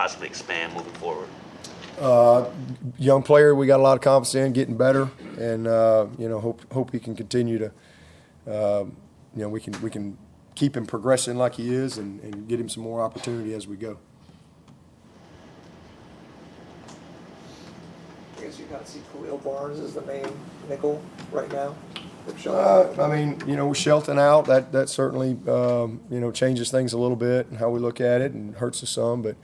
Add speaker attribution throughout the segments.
Speaker 1: possibly expand moving forward?
Speaker 2: Young player, we got a lot of confidence in, getting better, and hope he can continue to, we can keep him progressing like he is, and get him some more opportunity as we go.
Speaker 3: I guess you kind of see Khalil Barnes as the main nickel right now.
Speaker 2: With Shelton out, that certainly changes things a little bit and how we look at it, and hurts us some. But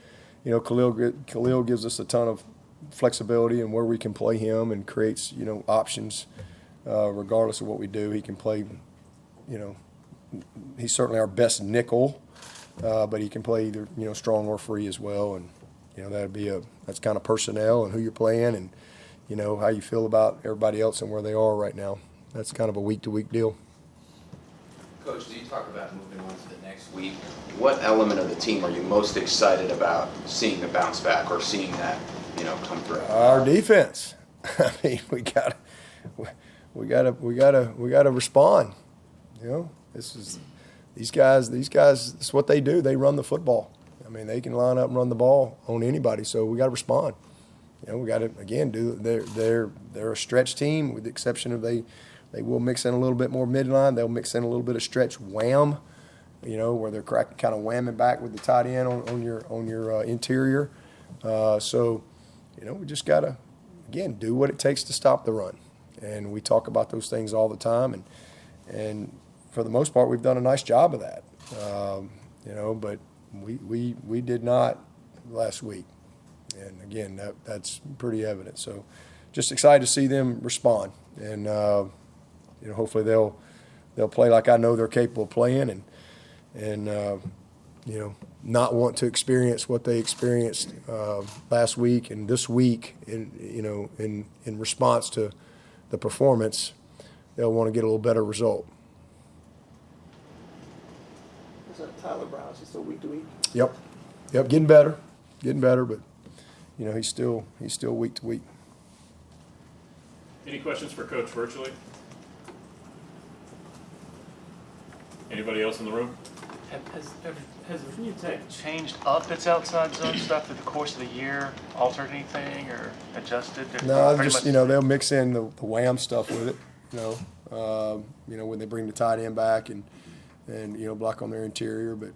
Speaker 2: Khalil gives us a ton of flexibility and where we can play him, and creates options regardless of what we do. He can play. He's certainly our best nickel, but he can play either strong or free as well. And that's kind of personnel and who you're playing, and how you feel about everybody else and where they are right now. That's kind of a week-to-week deal.
Speaker 4: Coach, do you talk about moving on to the next week? What element of the team are you most excited about seeing the bounce back, or seeing that come through?
Speaker 2: Our defense. I mean, we gotta respond. These guys. It's what they do. They run the football. I mean, they can line up and run the ball on anybody. So we got to respond. We got to again do. They're a stretch team, with the exception of they will mix in a little bit more midline. They'll mix in a little bit of stretch wham, where they're kind of whamming back with the tight end on your interior. We just got to again do what it takes to stop the run, and we talk about those things all the time, and for the most part we've done a nice job of that. But we did not last week, and again that's pretty evident. So just excited to see them respond, and hopefully they'll play like I know they're capable of playing, and not want to experience what they experienced last week and this week in response to the performance. They'll want to get a little better result.
Speaker 3: Tyler Brown, is he still week to week?
Speaker 2: Yep, getting better, but he's still week to week.
Speaker 5: Any questions for Coach virtually? Anybody else in the room?
Speaker 6: Has Virginia Tech changed up its outside zone stuff through the course of the year, altered anything or adjusted?
Speaker 2: No, just they'll mix in the wham stuff with it. When they bring the tight end back and block on their interior, but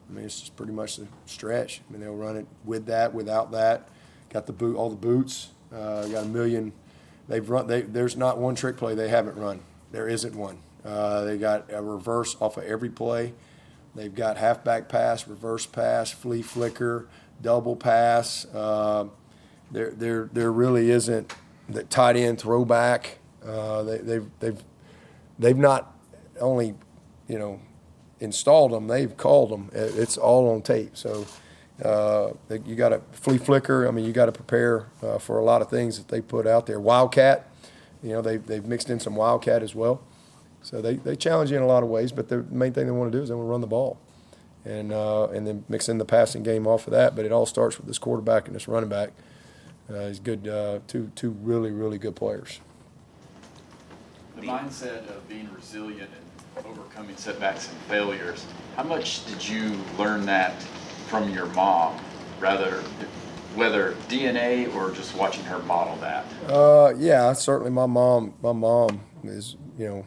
Speaker 2: I mean it's just pretty much the stretch. I mean they'll run it with that, without that. Got the boot, all the boots. Got a million. There's not one trick play they haven't run. There isn't one. They got a reverse off of every play. They've got halfback pass, reverse pass, flea flicker, double pass. There really isn't the tight end throwback. They've not only installed them, they've called them. It's all on tape. So you got to flea flicker. I mean, you got to prepare for a lot of things that they put out there. Wildcat, they've mixed in some wildcat as well. So they challenge you in a lot of ways, but the main thing they want to do is they want to run the ball, and then mix in the passing game off of that. But it all starts with this quarterback and this running back. He's good, two really, really good players.
Speaker 7: The mindset of being resilient and overcoming setbacks and failures, how much did you learn that from your mom, whether DNA or just watching her model that?
Speaker 2: Yeah, certainly my mom is a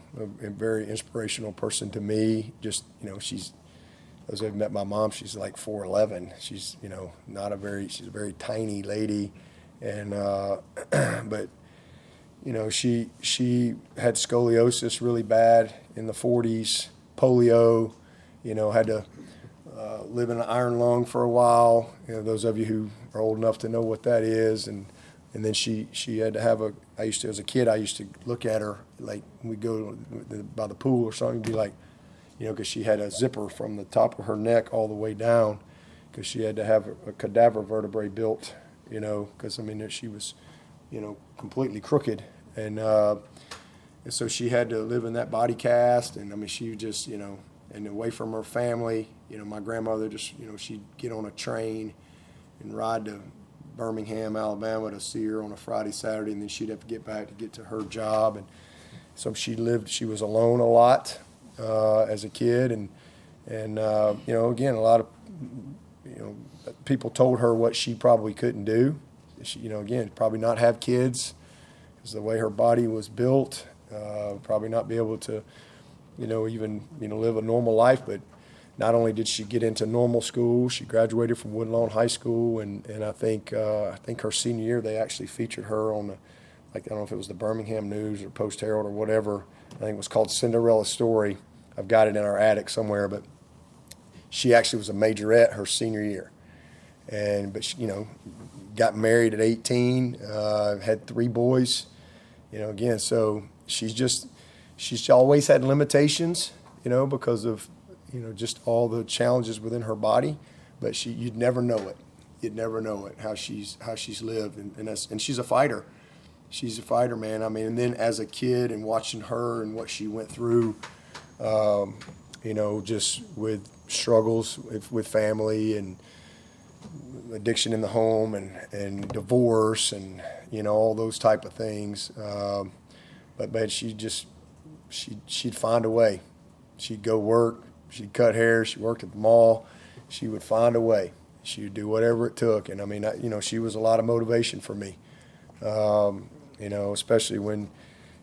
Speaker 2: very inspirational person to me. Just she's, those who have met my mom, she's like 4'11". She's she's a very tiny lady, and but she had scoliosis really bad in the 40s, polio, had to live in an iron lung for a while. Those of you who are old enough to know what that is, and then she had to have as a kid, I used to look at her like we'd go by the pool or something, and be like, because she had a zipper from the top of her neck all the way down, because she had to have a cadaver vertebrae built, because she was, completely crooked, and so she had to live in that body cast, and she just, and away from her family. My grandmother just, she'd get on a train and ride to Birmingham, Alabama to see her on a Friday, Saturday, and then she'd have to get back to get to her job. And so she was alone a lot as a kid, and again, a lot of, people told her what she probably couldn't do. She, you know, again, probably not have kids because the way her body was built, probably not be able to, you know, even, you know, live a normal life. But not only did she get into normal school, she graduated from Woodlawn High School, and I think her senior year they actually featured her on the, like, I don't know if it was the Birmingham News or Post Herald or whatever. I think it was called Cinderella Story. I've got it in our attic somewhere, but she actually was a majorette her senior year. But she, you know, got married at 18, had 3 boys, you know, again, so she's always had limitations, you know, because of, you know, just all the challenges within her body, but you'd never know it. You'd never know it, how she's lived, and she's a fighter. She's a fighter, man. I mean, and then as a kid and watching her and what she went through, you know, just with struggles with family and addiction in the home and divorce and, you know, all those type of things. But she'd find a way. She'd go work. She'd cut hair. She worked at the mall. She would find a way. She would do whatever it took. And I mean, you know, she was a lot of motivation for me. You know, especially when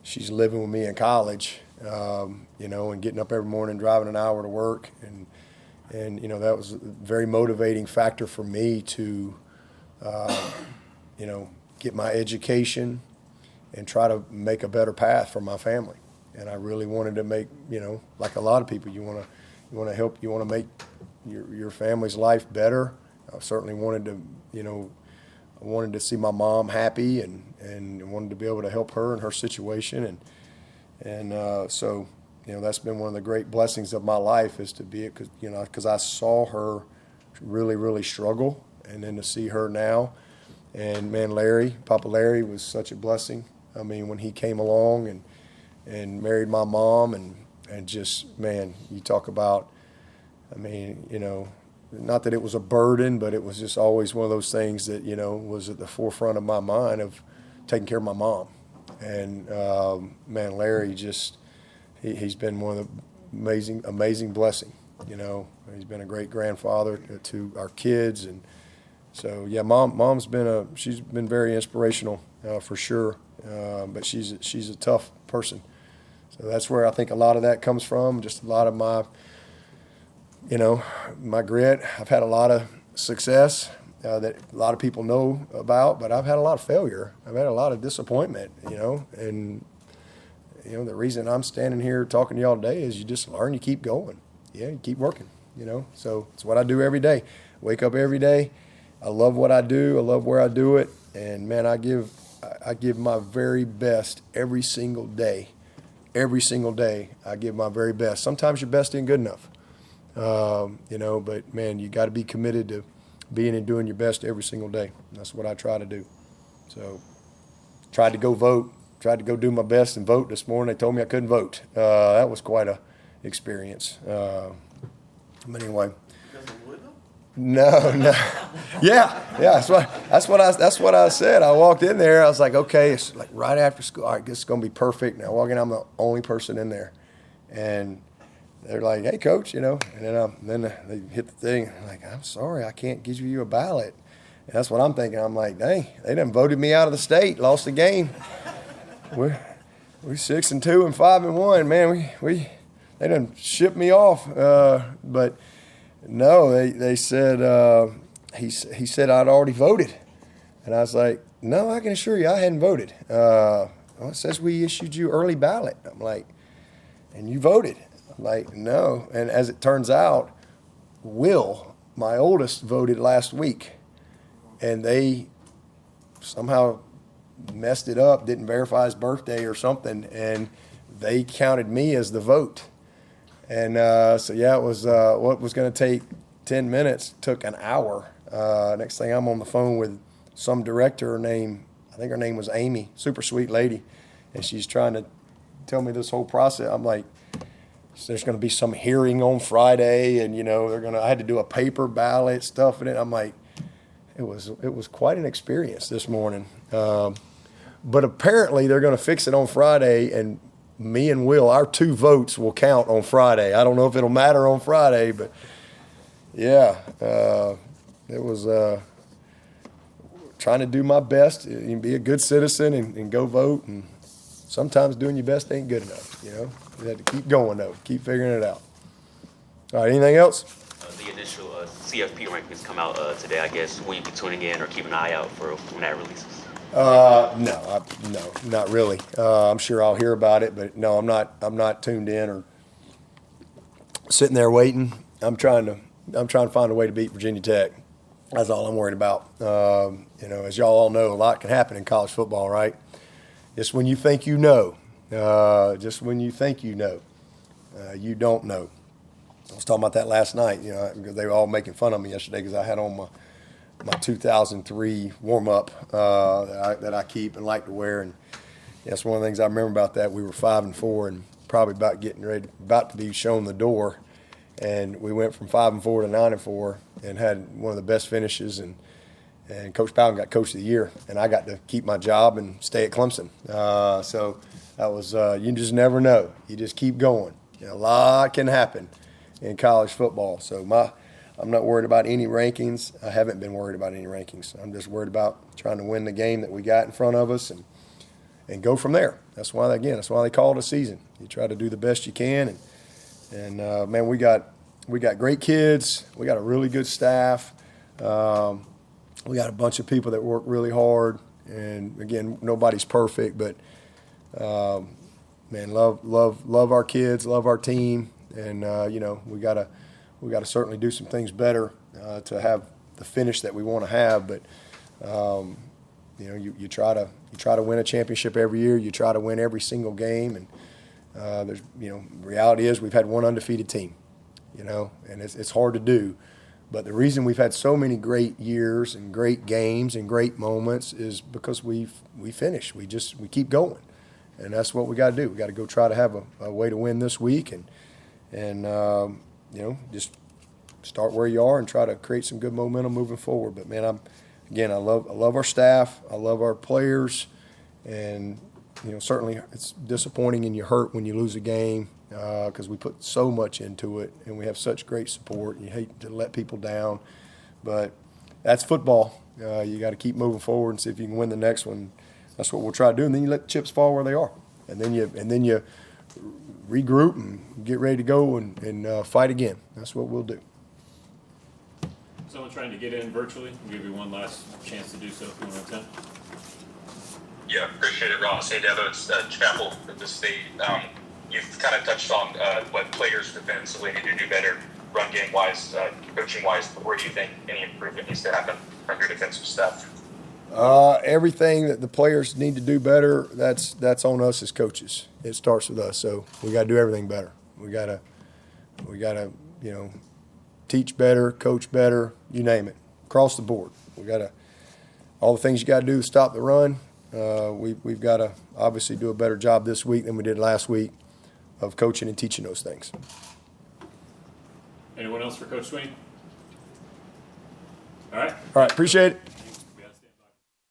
Speaker 2: she's living with me in college, you know, and getting up every morning, driving an hour to work. And you know, that was a very motivating factor for me to, you know, get my education and try to make a better path for my family. And I really wanted to make, you know, like a lot of people, you want to help, you want to make your family's life better. I certainly wanted to, you know, I wanted to see my mom happy and wanted to be able to help her in her situation. So, you know, that's been one of the great blessings of my life is to be, because I saw her really, really struggle, and then to see her now. And man, Papa Larry was such a blessing. I mean, when he came along and married my mom and just, man, you talk about, I mean, you know, not that it was a burden, but it was just always one of those things that, you know, was at the forefront of my mind of taking care of my mom. And man, Larry just, he's been one of the amazing blessing. You know, he's been a great grandfather to our kids. And so, yeah, mom's she's been very inspirational for sure. But she's a tough person. So that's where I think a lot of that comes from. Just a lot of my, you know, my grit. I've had a lot of success that a lot of people know about, but I've had a lot of failure. I've had a lot of disappointment, you know, and, you know, the reason I'm standing here talking to y'all today is you just learn, you keep going. Yeah, you keep working, you know. So it's what I do every day. Wake up every day. I love what I do. I love where I do it. And, man, I give my very best every single day. Every single day I give my very best. Sometimes your best ain't good enough. You know, but man, you got to be committed to being and doing your best every single day. That's what I try to do. So, tried to go vote, tried to go do my best and vote this morning. They told me I couldn't vote. That was quite a experience. But anyway. No. Yeah. That's what I said. I walked in there. I was like, okay, it's like right after school. All right, this is gonna be perfect. Now I walk in, I'm the only person in there, and they're like, hey, coach, you know. And then they hit the thing. I'm like, I'm sorry, I can't give you a ballot. And that's what I'm thinking. I'm like, dang, they done voted me out of the state, lost the game. We're 6-2 and 5-1, man. They done shipped me off. But no, they said he said I'd already voted, and I was like, no, I can assure you I hadn't voted. Well, it says we issued you early ballot. I'm like, and you voted? I'm like, no. And as it turns out, Will, my oldest, voted last week, and they somehow messed it up, didn't verify his birthday or something, and they counted me as the vote. And so, yeah, it was what was going to take 10 minutes took an hour. Next thing I'm on the phone with some director I think her name was Amy, super sweet lady, and she's trying to tell me this whole process. I'm like, there's going to be some hearing on Friday, and, you know, I had to do a paper ballot, stuff in it. I'm like, it was quite an experience this morning. But apparently they're going to fix it on Friday, and me and Will, our 2 votes will count on Friday. I don't know if it'll matter on Friday, but yeah, it was trying to do my best and be a good citizen and go vote. And sometimes doing your best ain't good enough. You know, we had to keep going though, keep figuring it out. All right, anything else?
Speaker 1: The initial CFP rankings come out today. I guess will you be tuning in or keep an eye out for when that releases?
Speaker 2: No, not really. I'm sure I'll hear about it, but no, I'm not tuned in or sitting there waiting. I'm trying to find a way to beat Virginia Tech. That's all I'm worried about. You know, as y'all all know, a lot can happen in college football, right? Just when you think you know, you don't know. I was talking about that last night. You know, because they were all making fun of me yesterday because I had on my 2003 warm-up that I keep and like to wear. And that's one of the things I remember about that. We were 5-4 and probably about to be shown the door. And we went from 5-4 to 9-4 and had one of the best finishes. And Coach Powell got Coach of the Year. And I got to keep my job and stay at Clemson. So that was you just never know. You just keep going. You know, a lot can happen in college football. So I'm not worried about any rankings. I haven't been worried about any rankings. I'm just worried about trying to win the game that we got in front of us and go from there. That's why they call it a season. You try to do the best you can. And man, we got great kids. We got a really good staff. We got a bunch of people that work really hard. And again, nobody's perfect, but man, love our kids, love our team. And you know, we gotta certainly do some things better to have the finish that we want to have. But you know, you try to win a championship every year. You try to win every single game. And there's, you know, reality is we've had one undefeated team. You know, and it's hard to do. But the reason we've had so many great years and great games and great moments is because we finish. We keep going, and that's what we got to do. We got to go try to have a way to win this week and you know, just start where you are and try to create some good momentum moving forward. But man, I love our staff. I love our players, and you know, certainly it's disappointing and you hurt when you lose a game because we put so much into it and we have such great support. And you hate to let people down, but that's football. You got to keep moving forward and see if you can win the next one. That's what we'll try to do, and then you let the chips fall where they are, and then you regroup and get ready to go and fight again. That's what we'll do.
Speaker 5: Someone trying to get in virtually, we'll give you one last chance to do so if you want to attempt.
Speaker 8: Yeah, appreciate it, Ross. Hey, Devo, it's Chapel at the state. You've kind of touched on what players defensively need to do better, run game wise, coaching wise. But where do you think any improvement needs to happen from your defensive staff?
Speaker 2: Everything that the players need to do better, that's on us as coaches. It starts with us, so we got to do everything better. We gotta, you know, teach better, coach better, you name it, across the board. We gotta all the things you got to do to stop the run. We've got to obviously do a better job this week than we did last week of coaching and teaching those things.
Speaker 5: Anyone else for Coach Swinney? All right.
Speaker 2: All right, appreciate it.